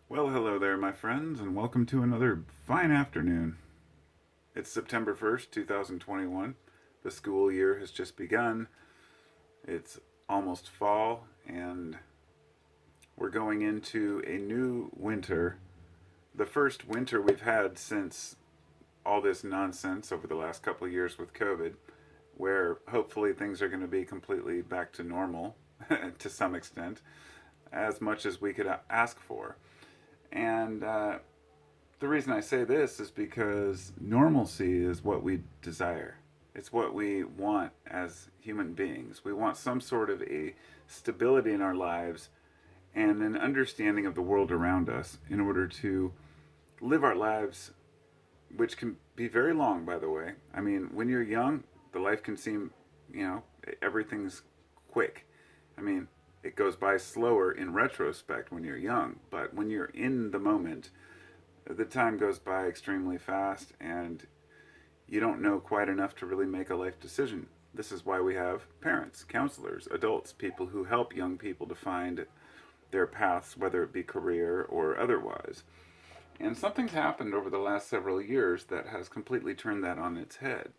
Well, hello there, my friends, and welcome to another fine afternoon. It's September 1st, 2021. The school year has just begun. It's almost fall, and we're going into a new winter. The first winter we've had since all this nonsense over the last couple of years with COVID, where hopefully things are going to be completely back to normal to some extent, as much as we could ask for. And the reason I say this is because normalcy is what we desire. It's what we want as human beings. We want some sort of a stability in our lives and an understanding of the world around us in order to live our lives, which can be very long, by the way. I mean, when you're young, the life can seem, everything's quick. I mean, it goes by slower in retrospect when you're young, but when you're in the moment, the time goes by extremely fast and you don't know quite enough to really make a life decision. This is why we have parents, counselors, adults, people who help young people to find their paths, whether it be career or otherwise. And something's happened over the last several years that has completely turned that on its head.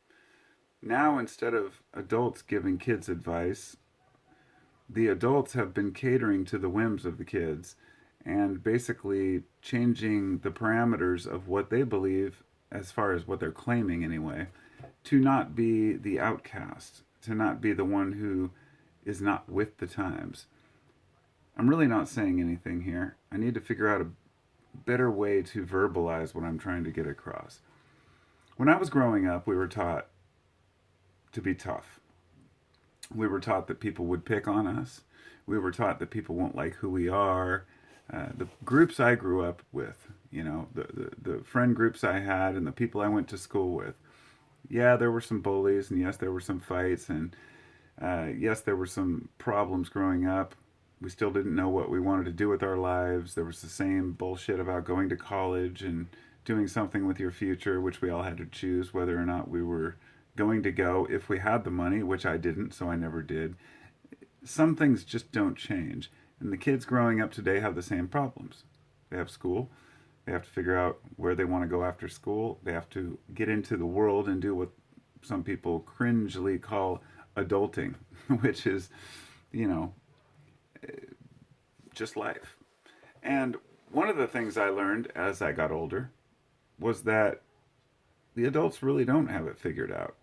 Now, instead of adults giving kids advice, the adults have been catering to the whims of the kids and basically changing the parameters of what they believe, as far as what they're claiming anyway, to not be the outcast, to not be the one who is not with the times. I'm really not saying anything here. I need to figure out a better way to verbalize what I'm trying to get across. When I was growing up, we were taught to be tough. We were taught that people would pick on us. We were taught that people won't like who we are. The groups I grew up with, the friend groups I had and the people I went to school with, yeah, there were some bullies, and yes, there were some fights, and yes, there were some problems growing up. We still didn't know what we wanted to do with our lives. There was the same bullshit about going to college and doing something with your future, which we all had to choose whether or not we were going to go if we had the money, which I didn't, so I never did. Some things just don't change. And the kids growing up today have the same problems. They have school. They have to figure out where they want to go after school. They have to get into the world and do what some people cringely call adulting, which is, you know, just life. And one of the things I learned as I got older was that the adults really don't have it figured out.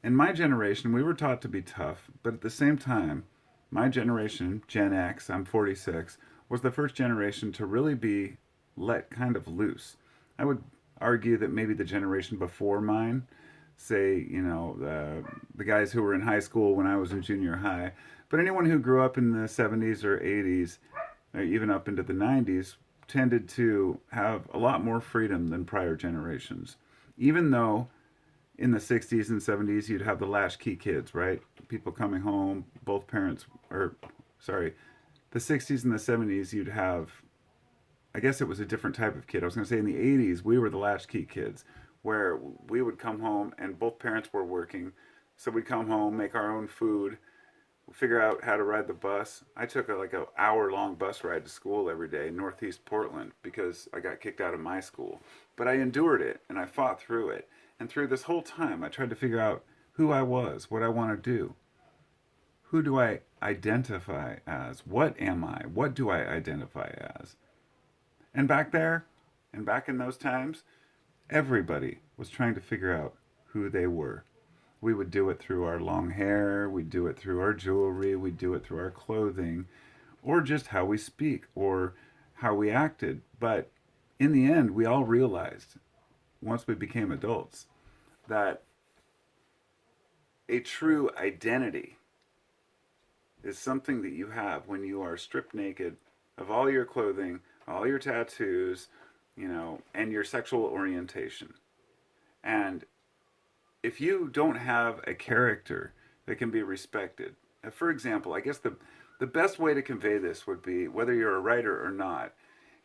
In my generation, we were taught to be tough, but at the same time, my generation, Gen X, I'm 46, was the first generation to really be let kind of loose. I would argue that maybe the generation before mine, say, the guys who were in high school when I was in junior high, but anyone who grew up in the 70s or 80s, or even up into the 90s, tended to have a lot more freedom than prior generations. Even though in the 60s and 70s you'd have the latchkey kids, right? People coming home, both parents, or sorry, the 60s and the 70s you'd have, I guess it was a different type of kid. I was going to say in the 80s we were the latchkey kids, where we would come home and both parents were working. So we'd come home, make our own food, figure out how to ride the bus. I took like a hour long bus ride to school every day in Northeast Portland because I got kicked out of my school. But I endured it and I fought through it. And through this whole time, I tried to figure out who I was, what I want to do. Who do I identify as? What am I? What do I identify as? And back there, and back in those times, everybody was trying to figure out who they were. We would do it through our long hair, we'd do it through our jewelry, we'd do it through our clothing, or just how we speak, or how we acted. But in the end, we all realized, once we became adults, that a true identity is something that you have when you are stripped naked of all your clothing, all your tattoos, and your sexual orientation. And if you don't have a character that can be respected, for example, I guess the best way to convey this would be, whether you're a writer or not,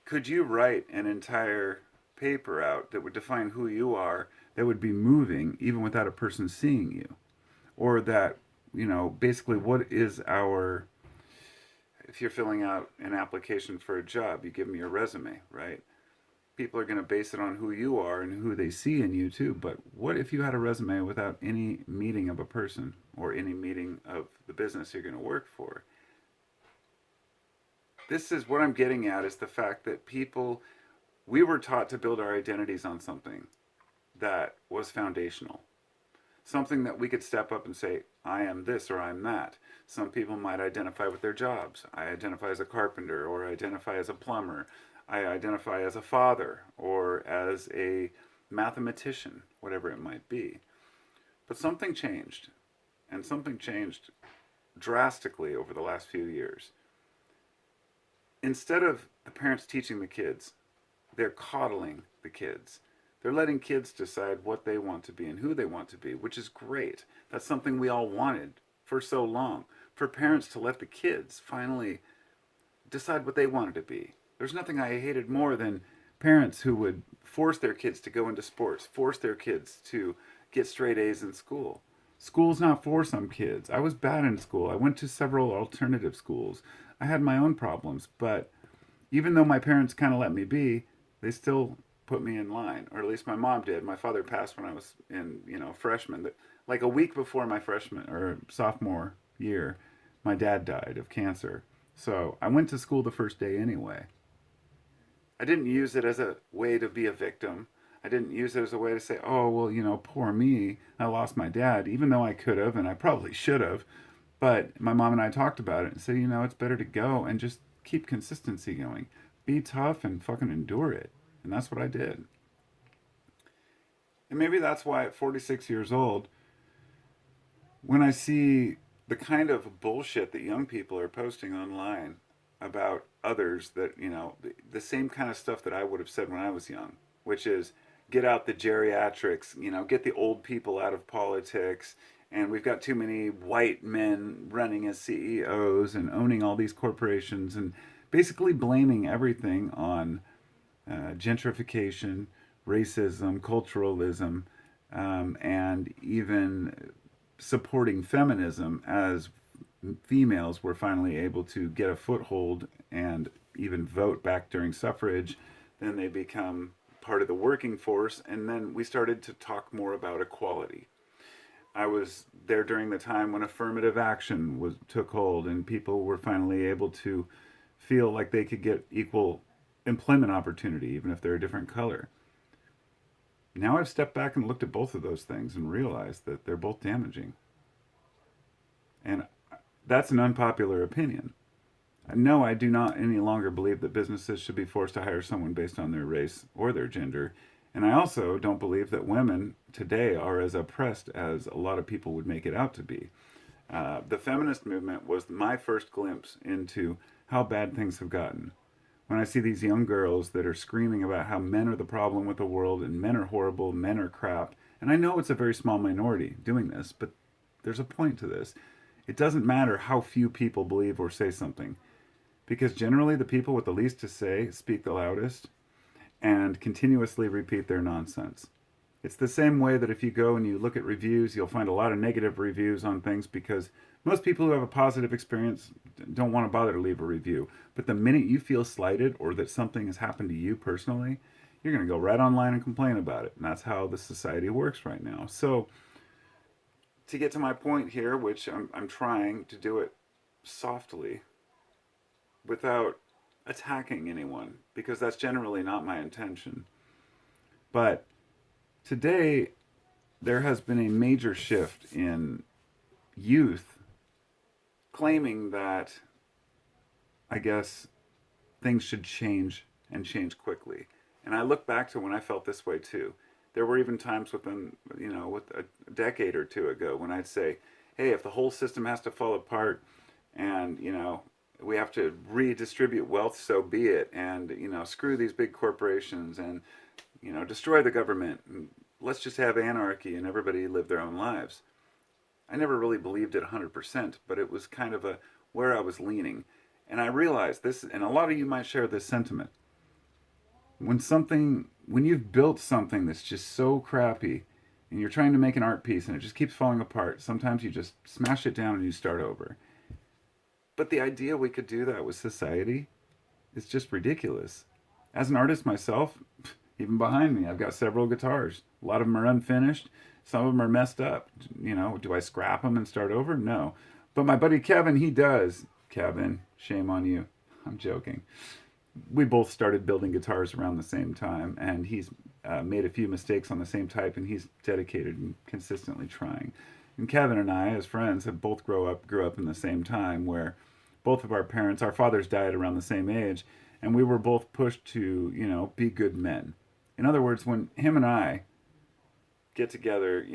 could you write an entire paper out that would define who you are, that would be moving even without a person seeing you? Or that, basically what is our if you're filling out an application for a job, you give them your resume, right? People are going to base it on who you are and who they see in you too. But what if you had a resume without any meeting of a person or any meeting of the business you're going to work for? This is what I'm getting at, is the fact that we were taught to build our identities on something that was foundational. Something that we could step up and say, I am this or I'm that. Some people might identify with their jobs. I identify as a carpenter, or I identify as a plumber. I identify as a father or as a mathematician, whatever it might be. But something changed, and something changed drastically over the last few years. Instead of the parents teaching the kids, they're coddling the kids. They're letting kids decide what they want to be and who they want to be, which is great. That's something we all wanted for so long. For parents to let the kids finally decide what they wanted to be. There's nothing I hated more than parents who would force their kids to go into sports, force their kids to get straight A's in school. School's not for some kids. I was bad in school. I went to several alternative schools. I had my own problems, but even though my parents kind of let me be, they still put me in line, or at least my mom did. My father passed when I was in, freshman. Like a week before my freshman or sophomore year, my dad died of cancer. So I went to school the first day anyway. I didn't use it as a way to be a victim. I didn't use it as a way to say, oh, well, poor me, I lost my dad, even though I could have and I probably should have. But my mom and I talked about it and said, it's better to go and just keep consistency going. Be tough and fucking endure it. And that's what I did. And maybe that's why at 46 years old, when I see the kind of bullshit that young people are posting online about others, that, the same kind of stuff that I would have said when I was young, which is get out the geriatrics, get the old people out of politics, and we've got too many white men running as CEOs and owning all these corporations, and basically blaming everything on gentrification, racism, culturalism, and even supporting feminism as females were finally able to get a foothold and even vote back during suffrage. Then they become part of the working force, and then we started to talk more about equality. I was there during the time when affirmative action took hold, and people were finally able to feel like they could get equal employment opportunity, even if they're a different color. Now I've stepped back and looked at both of those things and realized that they're both damaging. And that's an unpopular opinion. No, I do not any longer believe that businesses should be forced to hire someone based on their race or their gender. And I also don't believe that women today are as oppressed as a lot of people would make it out to be. The feminist movement was my first glimpse into how bad things have gotten. When I see these young girls that are screaming about how men are the problem with the world and men are horrible, men are crap. And I know it's a very small minority doing this, but there's a point to this. It doesn't matter how few people believe or say something, because generally the people with the least to say speak the loudest and continuously repeat their nonsense. It's the same way that if you go and you look at reviews, you'll find a lot of negative reviews on things because most people who have a positive experience don't want to bother to leave a review. But the minute you feel slighted or that something has happened to you personally, you're going to go right online and complain about it. And that's how the society works right now. So to get to my point here, which I'm trying to do it softly without attacking anyone, because that's generally not my intention. But today, there has been a major shift in youth claiming that, I guess, things should change and change quickly. And I look back to when I felt this way too. There were even times within, with a decade or two ago when I'd say, hey, if the whole system has to fall apart and, we have to redistribute wealth, so be it. And, screw these big corporations and, destroy the government. And let's just have anarchy and everybody live their own lives. I never really believed it 100%, but it was kind of where I was leaning. And I realized this, and a lot of you might share this sentiment. When you've built something that's just so crappy and you're trying to make an art piece and it just keeps falling apart, sometimes you just smash it down and you start over. But the idea we could do that with society is just ridiculous. As an artist myself, even behind me, I've got several guitars. A lot of them are unfinished. Some of them are messed up. Do I scrap them and start over? No. But my buddy Kevin, he does. Kevin, shame on you. I'm joking. We both started building guitars around the same time, and he's made a few mistakes on the same type, and he's dedicated and consistently trying. And Kevin and I, as friends, have both grew up in the same time where both of our fathers died around the same age, and we were both pushed to, be good men. In other words, when him and I get together,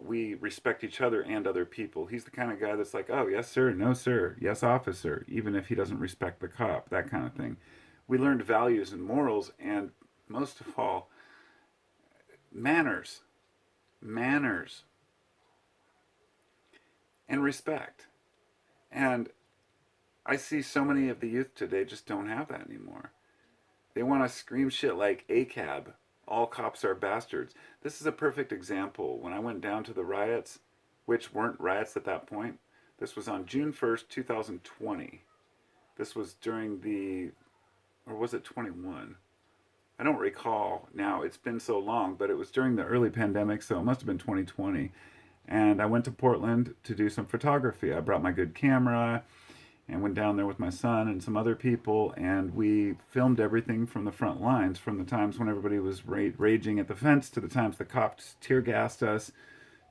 we respect each other and other people. He's the kind of guy that's like, oh, yes, sir, no, sir, yes, officer, even if he doesn't respect the cop, that kind of thing. We learned values and morals, and most of all, manners, and respect. And I see so many of the youth today just don't have that anymore. They want to scream shit like ACAB, all cops are bastards. This is a perfect example. When I went down to the riots, which weren't riots at that point, this was on June 1st, 2020. This was during or was it 21? I don't recall now. It's been so long, but it was during the early pandemic, so it must have been 2020. And I went to Portland to do some photography. I brought my good camera and went down there with my son and some other people, and we filmed everything from the front lines, from the times when everybody was raging at the fence to the times the cops tear gassed us,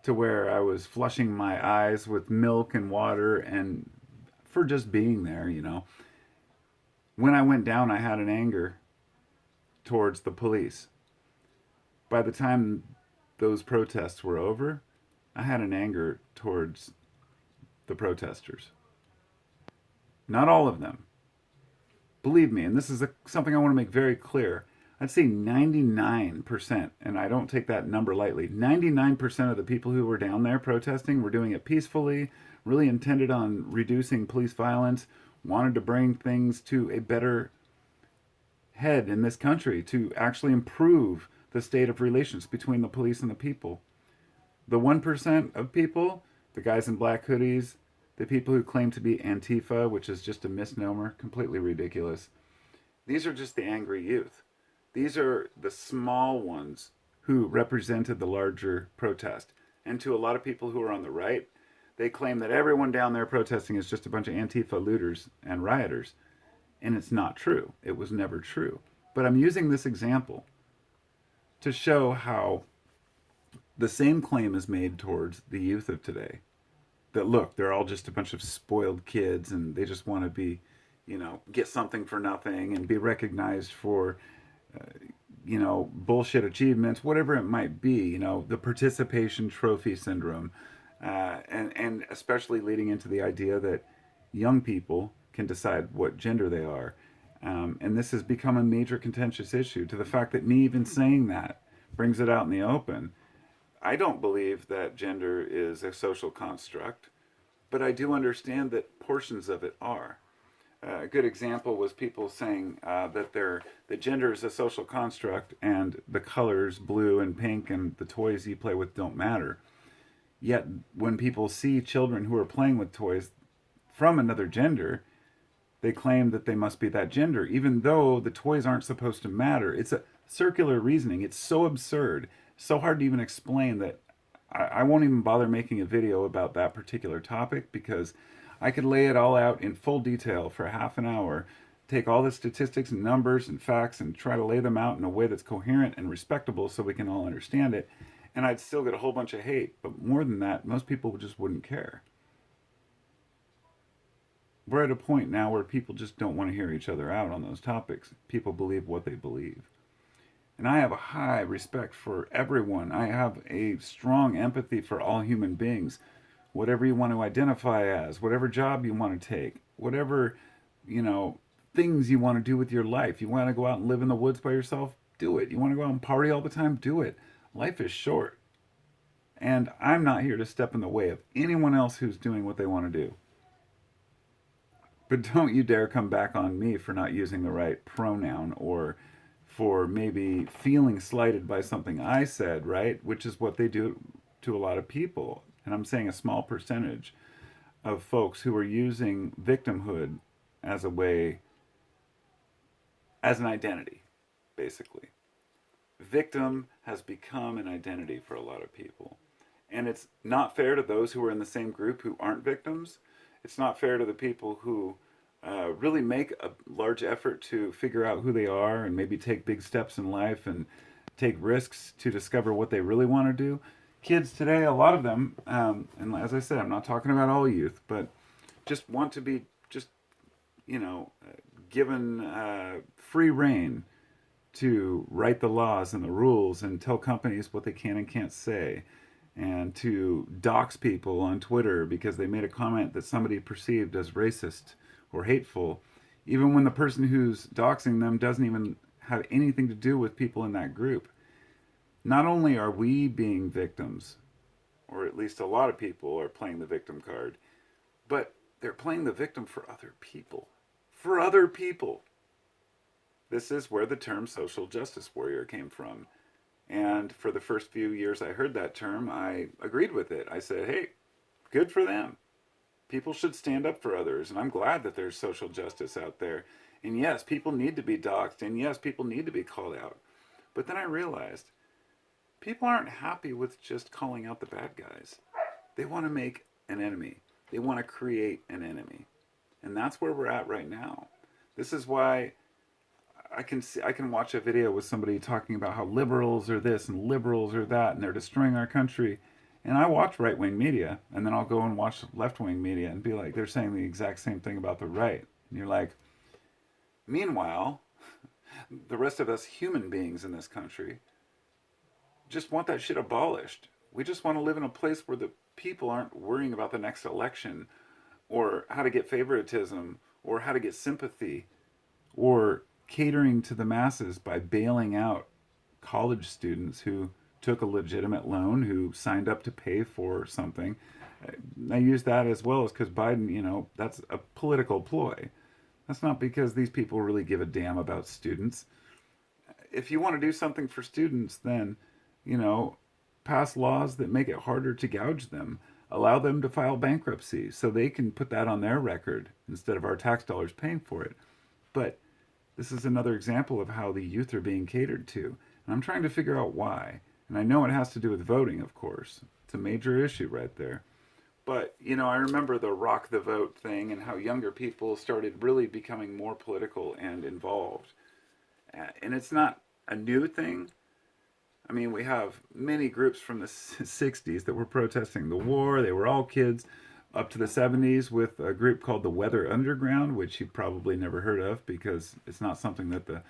to where I was flushing my eyes with milk and water, and for just being there, When I went down, I had an anger towards the police. By the time those protests were over, I had an anger towards the protesters. Not all of them. Believe me, and this is something I want to make very clear. I'd say 99%, and I don't take that number lightly, 99% of the people who were down there protesting were doing it peacefully, really intended on reducing police violence, wanted to bring things to a better head in this country, to actually improve the state of relations between the police and the people. The 1% of people, the guys in black hoodies, the people who claim to be Antifa, which is just a misnomer, completely ridiculous. These are just the angry youth. These are the small ones who represented the larger protest. And to a lot of people who are on the right, they claim that everyone down there protesting is just a bunch of Antifa looters and rioters. And it's not true. It was never true. But I'm using this example to show how the same claim is made towards the youth of today. That, look, they're all just a bunch of spoiled kids and they just want to be, get something for nothing and be recognized for, bullshit achievements, whatever it might be, the participation trophy syndrome. And especially leading into the idea that young people can decide what gender they are. And this has become a major contentious issue, to the fact that me even saying that brings it out in the open. I don't believe that gender is a social construct, but I do understand that portions of it are. A good example was people saying that the gender is a social construct and the colors blue and pink and the toys you play with don't matter. Yet when people see children who are playing with toys from another gender, they claim that they must be that gender, even though the toys aren't supposed to matter. It's a circular reasoning. It's so absurd, so hard to even explain, that I won't even bother making a video about that particular topic, because I could lay it all out in full detail for half an hour, take all the statistics and numbers and facts and try to lay them out in a way that's coherent and respectable so we can all understand it, and I'd still get a whole bunch of hate. But more than that, most people just wouldn't care. We're at a point now where people just don't want to hear each other out on those topics. People believe what they believe. And I have a high respect for everyone. I have a strong empathy for all human beings. Whatever you want to identify as, whatever job you want to take, whatever, things you want to do with your life. You want to go out and live in the woods by yourself? Do it. You want to go out and party all the time? Do it. Life is short. And I'm not here to step in the way of anyone else who's doing what they want to do. But don't you dare come back on me for not using the right pronoun, or for maybe feeling slighted by something I said, right? Which is what they do to a lot of people. And I'm saying a small percentage. of folks who are using victimhood as a way, as an identity, basically. Victim has become an identity for a lot of people. And it's not fair to those who are in the same group who aren't victims. It's not fair to the people who really make a large effort to figure out who they are and maybe take big steps in life and take risks to discover what they really want to do. Kids today, a lot of them, and as I said, I'm not talking about all youth, but just want to be just, given free reign to write the laws and the rules and tell companies what they can and can't say, and to dox people on Twitter because they made a comment that somebody perceived as racist or hateful, even when the person who's doxing them doesn't even have anything to do with people in that group. Not only are we being victims, or at least a lot of people are playing the victim card, but they're playing the victim for other people. For other people. This is where the term social justice warrior came from. And for the first few years I heard that term, I agreed with it. I said, hey, good for them. People should stand up for others. And I'm glad that there's social justice out there. And yes, people need to be doxxed. And yes, people need to be called out. But then I realized people aren't happy with just calling out the bad guys. They want to make an enemy. They want to create an enemy. And that's where we're at right now. This is why I can watch a video with somebody talking about how liberals are this and liberals are that and they're destroying our country. And I watch right-wing media, and then I'll go and watch left-wing media and be like, they're saying the exact same thing about the right. And you're like, meanwhile, the rest of us human beings in this country just want that shit abolished. We just want to live in a place where the people aren't worrying about the next election or how to get favoritism or how to get sympathy or catering to the masses by bailing out college students who took a legitimate loan, who signed up to pay for something. I use that as well as because Biden, that's a political ploy. That's not because these people really give a damn about students. If you want to do something for students, then, pass laws that make it harder to gouge them. Allow them to file bankruptcy so they can put that on their record instead of our tax dollars paying for it. But this is another example of how the youth are being catered to. And I'm trying to figure out why. And I know it has to do with voting, of course. It's a major issue right there. But, I remember the rock the vote thing and how younger people started really becoming more political and involved. And it's not a new thing. I mean, we have many groups from the 60s that were protesting the war. They were all kids up to the 70s with a group called the Weather Underground, which you've probably never heard of because it's not something that the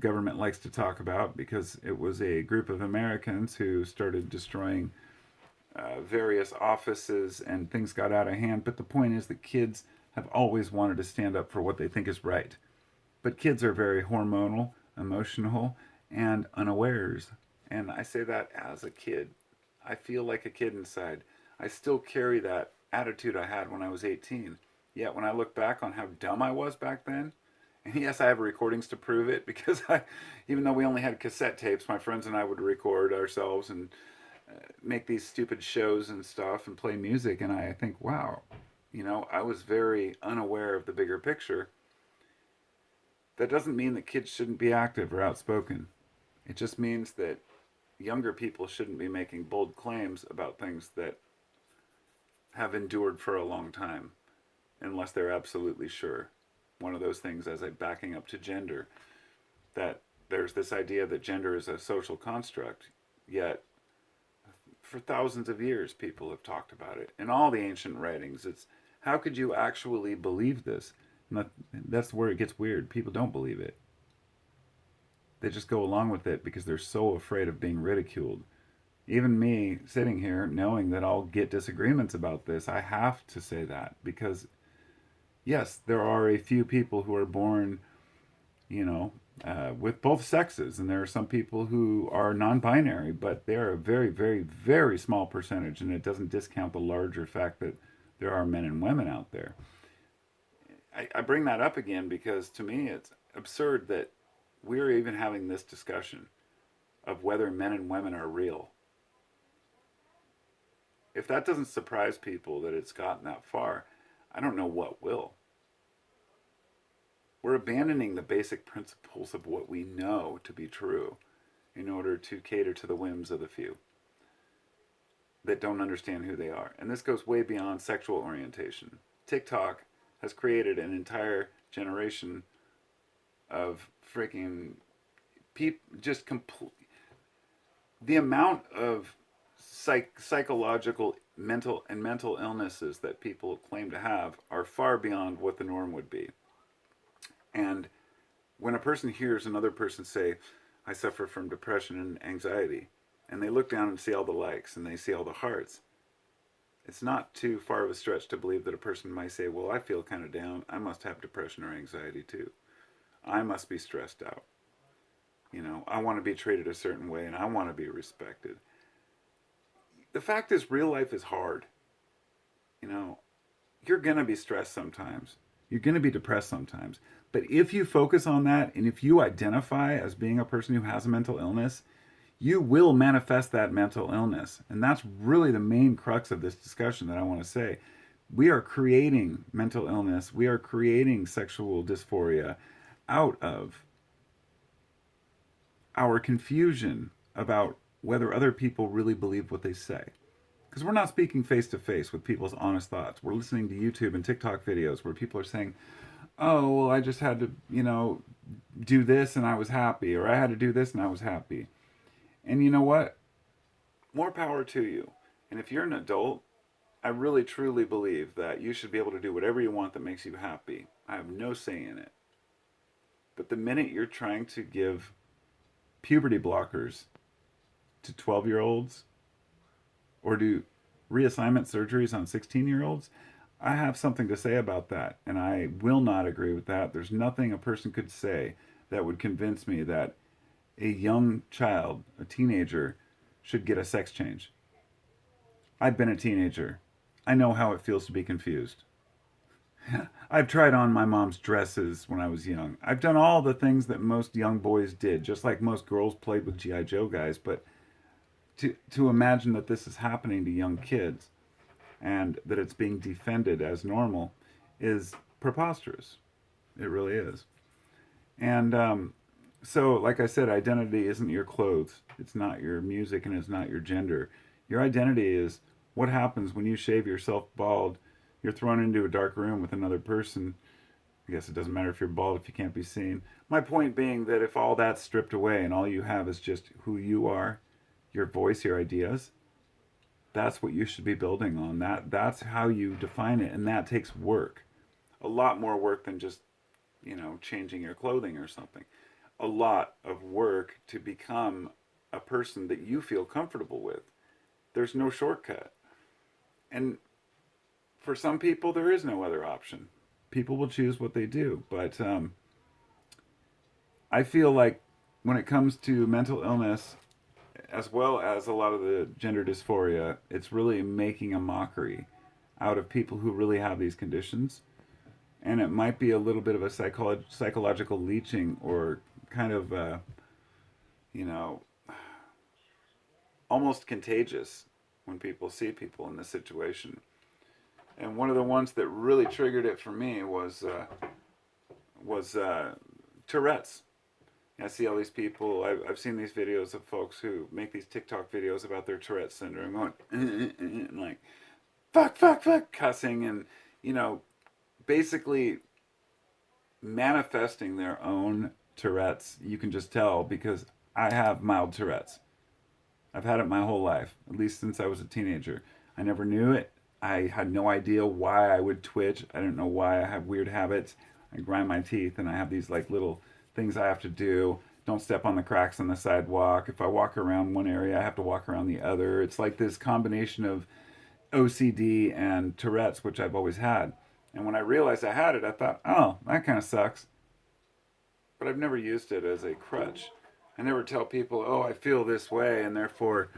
government likes to talk about, because it was a group of Americans who started destroying various offices and things got out of hand. But the point is that kids have always wanted to stand up for what they think is right. But kids are very hormonal, emotional, and unawares. And I say that as a kid. I feel like a kid inside. I still carry that attitude I had when I was 18. Yet when I look back on how dumb I was back then, and yes, I have recordings to prove it, because even though we only had cassette tapes, my friends and I would record ourselves and make these stupid shows and stuff and play music. And I think, wow, I was very unaware of the bigger picture. That doesn't mean that kids shouldn't be active or outspoken. It just means that younger people shouldn't be making bold claims about things that have endured for a long time, unless they're absolutely sure. One of those things, as a backing up to gender, that there's this idea that gender is a social construct, yet for thousands of years people have talked about it. In all the ancient writings, it's how could you actually believe this? And that's where it gets weird. People don't believe it. They just go along with it because they're so afraid of being ridiculed. Even me sitting here knowing that I'll get disagreements about this, I have to say that because, yes, there are a few people who are born, with both sexes, and there are some people who are non-binary, but they're a very, very, very small percentage, and it doesn't discount the larger fact that there are men and women out there. I bring that up again because to me it's absurd that we're even having this discussion of whether men and women are real. If that doesn't surprise people that it's gotten that far, I don't know what will. We're abandoning the basic principles of what we know to be true in order to cater to the whims of the few that don't understand who they are. And this goes way beyond sexual orientation. TikTok has created an entire generation of freaking people, just complete. The amount of psychological, mental illnesses that people claim to have are far beyond what the norm would be. And when a person hears another person say, I suffer from depression and anxiety, and they look down and see all the likes and they see all the hearts, it's not too far of a stretch to believe that a person might say, well, I feel kind of down. I must have depression or anxiety too. I must be stressed out. You know, I want to be treated a certain way and I want to be respected. The fact is, real life is hard. You know, you're going to be stressed sometimes. You're going to be depressed sometimes. But if you focus on that, and if you identify as being a person who has a mental illness, you will manifest that mental illness. And that's really the main crux of this discussion that I want to say. We are creating mental illness. We are creating sexual dysphoria out of our confusion about whether other people really believe what they say. Because we're not speaking face to face with people's honest thoughts. We're listening to YouTube and TikTok videos where people are saying, oh, well, I just had to, do this and I was happy, or I had to do this and I was happy. And you know what? More power to you. And if you're an adult, I really truly believe that you should be able to do whatever you want that makes you happy. I have no say in it. But the minute you're trying to give puberty blockers to 12-year-olds or do reassignment surgeries on 16-year-olds, I have something to say about that, and I will not agree with that. There's nothing a person could say that would convince me that a young child, a teenager, should get a sex change. I've been a teenager. I know how it feels to be confused. I've tried on my mom's dresses when I was young. I've done all the things that most young boys did, just like most girls played with G.I. Joe guys. But to imagine that this is happening to young kids and that it's being defended as normal is preposterous. It really is. And so, like I said, identity isn't your clothes. It's not your music, and it's not your gender. Your identity is what happens when you shave yourself bald. You're thrown into a dark room with another person. I guess it doesn't matter if you're bald if you can't be seen. My point being that if all that's stripped away and all you have is just who you are, your voice, your ideas, that's what you should be building on. That's how you define it, and that takes work. A lot more work than just, changing your clothing or something. A lot of work to become a person that you feel comfortable with. There's no shortcut. And for some people, there is no other option. People will choose what they do. But I feel like when it comes to mental illness, as well as a lot of the gender dysphoria, it's really making a mockery out of people who really have these conditions. And it might be a little bit of a psychological leeching, or kind of, almost contagious when people see people in this situation. And one of the ones that really triggered it for me was Tourette's. I see all these people. I've seen these videos of folks who make these TikTok videos about their Tourette's syndrome, going and like fuck, cussing, and basically manifesting their own Tourette's. You can just tell, because I have mild Tourette's. I've had it my whole life, at least since I was a teenager. I never knew it. I had no idea why I would twitch. I didn't know why I have weird habits. I grind my teeth, and I have these like little things I have to do. Don't step on the cracks on the sidewalk. If I walk around one area, I have to walk around the other. It's like this combination of OCD and Tourette's, which I've always had. And when I realized I had it, I thought, oh, that kind of sucks. But I've never used it as a crutch. I never tell people, oh, I feel this way, and therefore